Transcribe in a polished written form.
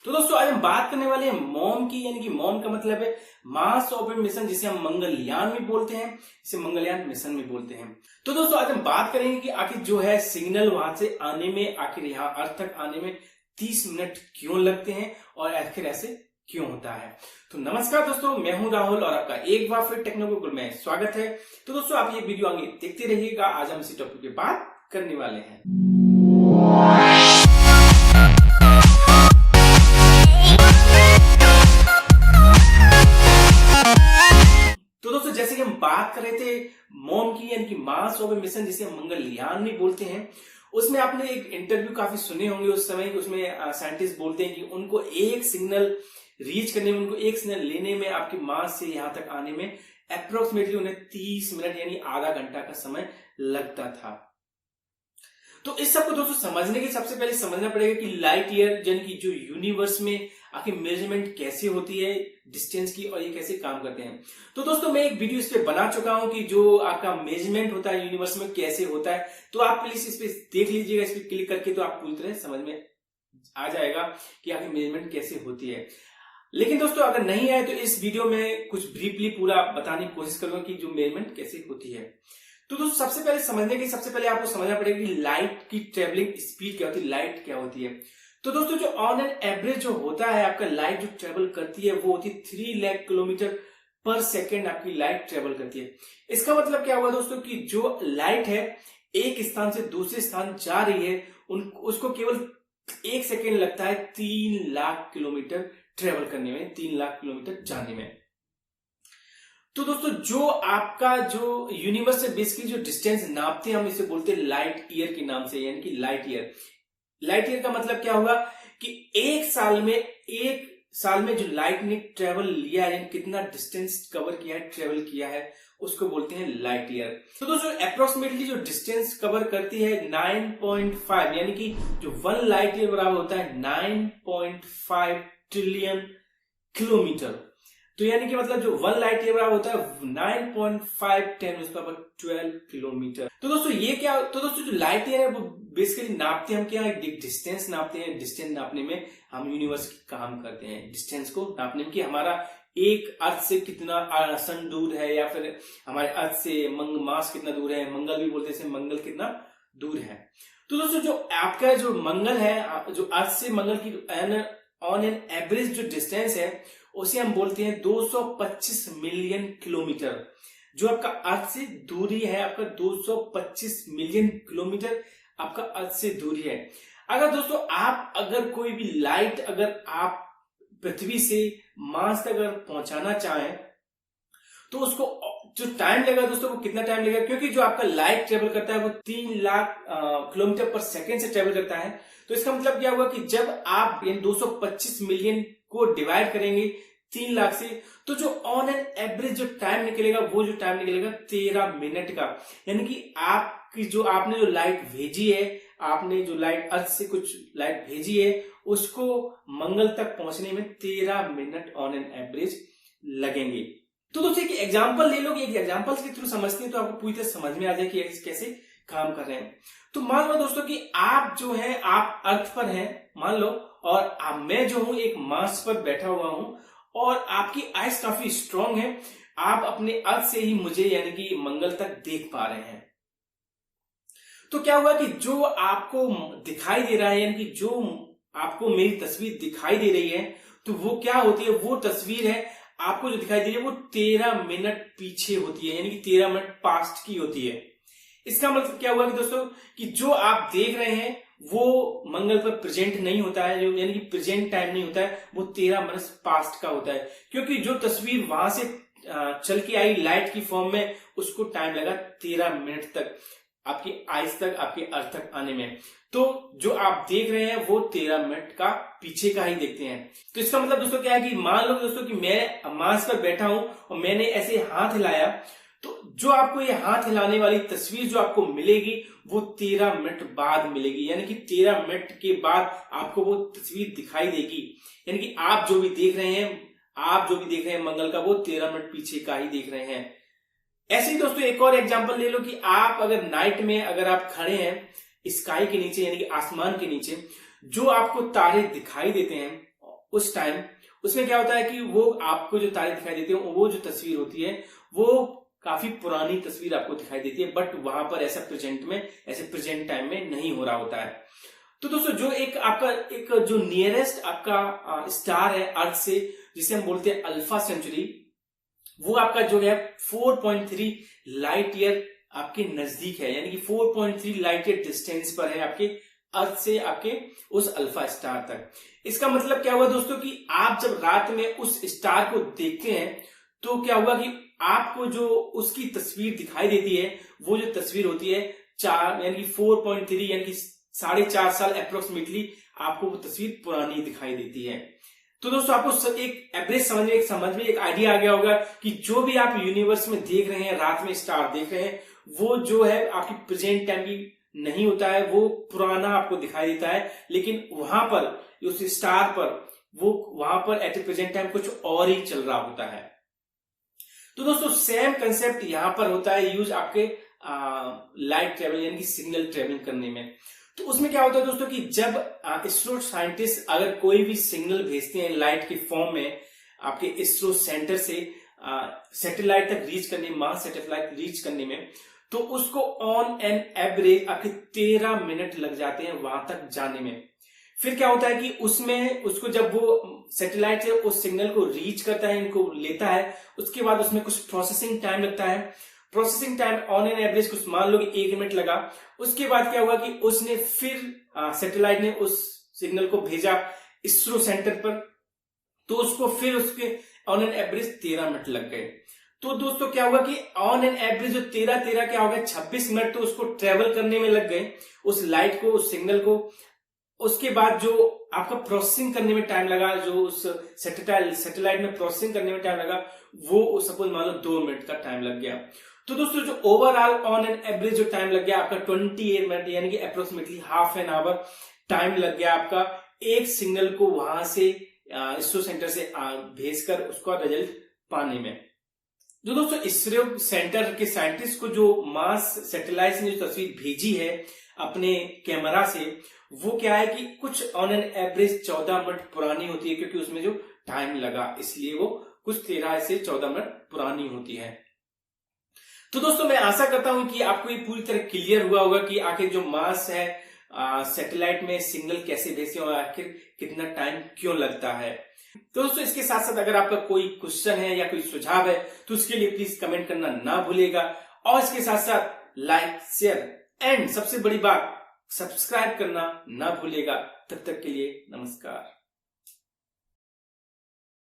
तो दोस्तों आज हम बात करने वाले हैं मॉम की, यानी कि मॉम का मतलब है मास ऑर्बिट मिशन, जिसे हम मंगलयान भी बोलते हैं, इसे मंगलयान मिशन भी बोलते हैं। तो दोस्तों आज हम बात करेंगे कि आखिर जो है सिग्नल वहां से आने में, आखिर यहाँ अर्थ तक आने में 30 मिनट क्यों लगते हैं और आखिर ऐसे क्यों होता है। तो नमस्कार दोस्तों, मैं हूं राहुल और आपका एक बार फिर टेक्नोगुरुकुल में स्वागत है। तो दोस्तों आप ये वीडियो आगे देखते रहिएगा। आज हम इसी टॉपिक पे बात करने वाले हैं। तो दोस्तों जैसे कि हम बात कर रहे थे मॉम की, यानी कि मास ऑर्बिट मिशन, जिसे हम मंगलयान भी बोलते हैं, उसमें आपने एक इंटरव्यू काफी सुने होंगे उस समय। उसमें साइंटिस्ट बोलते हैं कि उनको एक सिग्नल रीच करने में, उनको एक सिग्नल लेने में, आपके मास से यहां तक आने में अप्रोक्सीमेटली उन्हें 30 मिनट यानी आधा घंटा का समय लगता था। तो इस सबको दोस्तों समझने के सबसे पहले समझना पड़ेगा कि लाइट ईयर यानी कि जो यूनिवर्स में आखिर मेजरमेंट कैसे होती है डिस्टेंस की और ये कैसे काम करते हैं। तो दोस्तों मैं एक वीडियो इस पे बना चुका हूं कि जो आपका मेजरमेंट होता है यूनिवर्स में कैसे होता है। तो आप प्लीज इस पे देख लीजिएगा, इस पे क्लिक करके, तो आप पूरी तरह समझ में आ जाएगा कि आखिर मेजरमेंट कैसे होती है। लेकिन दोस्तों अगर नहीं है तो इस वीडियो में कुछ ब्रीफली पूरा बताने की कोशिश करूंगा कि जो मेजरमेंट कैसे होती है। तो दोस्तों सबसे पहले समझने के सबसे पहले आपको समझना पड़ेगा कि लाइट की ट्रेवलिंग स्पीड क्या होती है, लाइट क्या होती है। तो दोस्तों जो ऑन एन एवरेज जो होता है आपका लाइट जो ट्रेवल करती है वो होती है 3 लाख किलोमीटर पर सेकेंड आपकी लाइट ट्रेवल करती है। इसका मतलब क्या हुआ दोस्तों कि जो लाइट है एक स्थान से दूसरे स्थान जा रही है, उसको केवल 1 सेकेंड लगता है 3 लाख किलोमीटर ट्रेवल करने में, 3 लाख किलोमीटर जाने में। तो दोस्तों जो आपका जो यूनिवर्स से बेसिकली जो डिस्टेंस नापते हैं हम इसे बोलते हैं लाइट ईयर के नाम से, यानी कि लाइट ईयर। लाइट ईयर का मतलब क्या होगा कि एक साल में जो लाइट ने ट्रेवल लिया है, कितना डिस्टेंस कवर किया है, ट्रेवल किया है, उसको बोलते हैं लाइट ईयर। तो दोस्तों अप्रोक्सीमेटली जो डिस्टेंस कवर करती है 9.5, यानी कि जो 1 लाइट ईयर बराबर होता है 9.5 ट्रिलियन किलोमीटर। तो यानी कि मतलब जो 1 लाइट ईयर बराबर होता है 9.5 × 10⁻12 किलोमीटर। तो दोस्तों ये क्या, तो दोस्तों जो लाइट ईयर है वो बेसिकली नापते हैं हम क्या, डिस्टेंस नापते हैं। डिस्टेंस नापने में हम यूनिवर्स की काम करते हैं, डिस्टेंस को नापने में कि हमारा एक अर्थ से कितना सन दूर है, या फिर हमारे अर्थ से मार्स कितना दूर है, मंगल भी बोलते हैं मंगल कितना दूर है। तो दोस्तों जो आपका जो मंगल है, जो अर्थ से मंगल की ऑन एन एवरेज जो डिस्टेंस है उसे हम बोलते हैं 225 मिलियन किलोमीटर। जो आपका अर्थ से दूरी है आपका 225 मिलियन किलोमीटर आपका अर्थ से दूरी है। अगर दोस्तों आप अगर कोई भी लाइट अगर आप पृथ्वी से मार्स तक अगर पहुंचाना चाहें तो उसको जो टाइम लगेगा दोस्तों वो कितना टाइम लगेगा, क्योंकि जो आपका लाइट ट्रेवल करता है वो 3 लाख किलोमीटर पर सेकेंड से ट्रेवल करता है। तो इसका मतलब क्या होगा कि जब आप 225 मिलियन को डिवाइड करेंगे 3 लाख से, तो जो ऑन एन एवरेज जो टाइम निकलेगा वो जो टाइम निकलेगा 13 मिनट का। यानी कि आपकी जो आपने जो लाइट भेजी है, आपने जो लाइट अर्थ से कुछ लाइट भेजी है उसको मंगल तक पहुंचने में 13 मिनट ऑन एन एवरेज लगेंगे। तो दोस्तों एक एग्जाम्पल ले लो, एक एग्जाम्पल के थ्रू समझते हैं तो आपको पूरी तरह समझ में आ जाए कि कैसे काम कर रहे हैं। तो मान लो दोस्तों कि आप जो है आप अर्थ पर हैं मान लो, और मैं जो हूं एक मार्स पर बैठा हुआ हूं और आपकी आइज काफी स्ट्रांग है, आप अपने अर्थ से ही मुझे यानी कि मंगल तक देख पा रहे हैं। तो क्या हुआ कि जो आपको दिखाई दे रहा है, यानी कि जो आपको मेरी तस्वीर दिखाई दे रही है, तो वो क्या होती है, वो तस्वीर है आपको जो दिखाई दे रही है वो 13 मिनट पीछे होती है, यानी कि 13 मिनट पास्ट की होती है। इसका मतलब क्या हुआ कि दोस्तों कि जो आप देख रहे हैं वो मंगल पर प्रेजेंट नहीं होता है, यानी कि प्रेजेंट टाइम नहीं होता है, वो 13 मिनट पास्ट का होता है। क्योंकि जो तस्वीर वहां से चल के आई लाइट की फॉर्म में, उसको टाइम लगा 13 मिनट तक आपकी आइज तक, आपके अर्थ तक आने में। तो जो आप देख रहे हैं वो 13 मिनट का पीछे का ही देखते हैं। तो इसका मतलब दोस्तों क्या है कि मान लो दोस्तों कि मैं मार्स पर बैठा हूं और मैंने ऐसे हाथ हिलाया, तो जो आपको ये हाथ हिलाने वाली तस्वीर जो आपको मिलेगी वो 13 मिनट बाद मिलेगी, यानी कि 13 मिनट के बाद आपको वो तस्वीर दिखाई देगी। यानी कि आप जो भी देख रहे हैं मंगल का, वो 13 मिनट पीछे का ही देख रहे हैं। ऐसे ही दोस्तों एक और एग्जांपल ले लो कि आप अगर नाइट में अगर आप खड़े हैं स्काई के नीचे, यानी कि आसमान के नीचे, जो आपको तारे दिखाई देते हैं उस टाइम उसमें क्या होता है कि वो आपको जो तारे दिखाई देते हैं, वो जो तस्वीर होती है वो काफी पुरानी तस्वीर आपको दिखाई देती है, बट वहां पर ऐसा प्रेजेंट टाइम में नहीं हो रहा होता है। तो दोस्तों जो एक जो नियरेस्ट आपका स्टार है अर्थ से, जिसे हम बोलते हैं अल्फा सेंचुरी, वो आपका जो है 4.3 लाइट ईयर आपके नजदीक है, यानी कि 4.3 लाइट ईयर डिस्टेंस पर है आपके अर्थ से आपके उस अल्फा स्टार तक। इसका मतलब क्या हुआ दोस्तों कि आप जब रात में उस स्टार को देखते हैं तो क्या हुआ कि आपको जो उसकी तस्वीर दिखाई देती है, वो जो तस्वीर होती है 4 यानी कि 4.3 यानी कि 4.5 साल अप्रोक्सीमेटली आपको वो तस्वीर पुरानी दिखाई देती है। तो दोस्तों आपको एक एवरेज समझ में एक आइडिया आ गया होगा कि जो भी आप यूनिवर्स में देख रहे हैं, रात में स्टार देख रहे हैं, वो जो है आपकी प्रेजेंट टाइम की नहीं होता है, वो पुराना आपको दिखाई देता है। लेकिन वहां पर उस स्टार पर वहां पर एट प्रेजेंट टाइम कुछ और ही चल रहा होता है। तो दोस्तों सेम कंसेप्ट यहां पर होता है यूज आपके लाइट ट्रेवल यानी कि सिग्नल ट्रेवलिंग करने में। तो उसमें क्या होता है दोस्तों कि जब इसरो साइंटिस्ट अगर कोई भी सिग्नल भेजते हैं लाइट के फॉर्म में आपके इसरो सेंटर से सैटेलाइट तक रीच करने, मार्स सैटेलाइट रीच करने में, तो उसको ऑन एन एवरेज आपके 13 मिनट लग जाते हैं वहां तक जाने में। फिर क्या होता है कि उसमें उसको जब वो सैटेलाइट से उस सिग्नल को रीच करता है, इनको लेता है, उसके बाद उसमें कुछ प्रोसेसिंग टाइम लगता है। Processing time on an average कुछ मान लो कि 1 मिनट लगा। उसके बाद क्या हुआ कि उसने फिर सैटेलाइट ने उस सिग्नल को भेजा इसरो सेंटर पर, तो उसको फिर उसके ऑन एन एवरेज 13 मिनट लग गए। तो दोस्तों क्या हुआ कि ऑन एन एवरेज जो 13 क्या हो गया 26 मिनट तो उसको ट्रेवल करने में लग गए, उस लाइट को, उस सिग्नल को। उसके बाद जो आपका प्रोसेसिंग करने में टाइम लगा, जो उस सैटेलाइट में प्रोसेसिंग करने में टाइम लगा, वो सपोज मान लो 2 मिनट का टाइम लग गया। तो दोस्तों जो ओवरऑल ऑन एन एवरेज जो टाइम लग गया आपका 28 मिनट, यानी कि approximately half an hour time लग गया आपका एक सिग्नल को वहां से इसरो सेंटर से भेजकर उसका रिजल्ट पाने में। जो दोस्तों इसरो सेंटर के साइंटिस्ट को जो मार्स सैटेलाइट ने जो तस्वीर भेजी है अपने कैमरा से, वो क्या है कि कुछ ऑन एन एवरेज 14 मिनट पुरानी होती है, क्योंकि उसमें जो टाइम लगा इसलिए वो कुछ 13 से 14 मिनट पुरानी होती है। तो दोस्तों मैं आशा करता हूं कि आपको ये पूरी तरह क्लियर हुआ होगा कि आखिर जो मार्स है सैटेलाइट में सिग्नल कैसे भेजते हैं और आखिर कितना टाइम क्यों लगता है। तो दोस्तों इसके साथ साथ अगर आपका कोई क्वेश्चन है या कोई सुझाव है तो उसके लिए प्लीज कमेंट करना ना भूलिएगा, और इसके साथ साथ लाइक, शेयर एंड सबसे बड़ी बात सब्सक्राइब करना ना भूलिएगा। तब तक के लिए नमस्कार।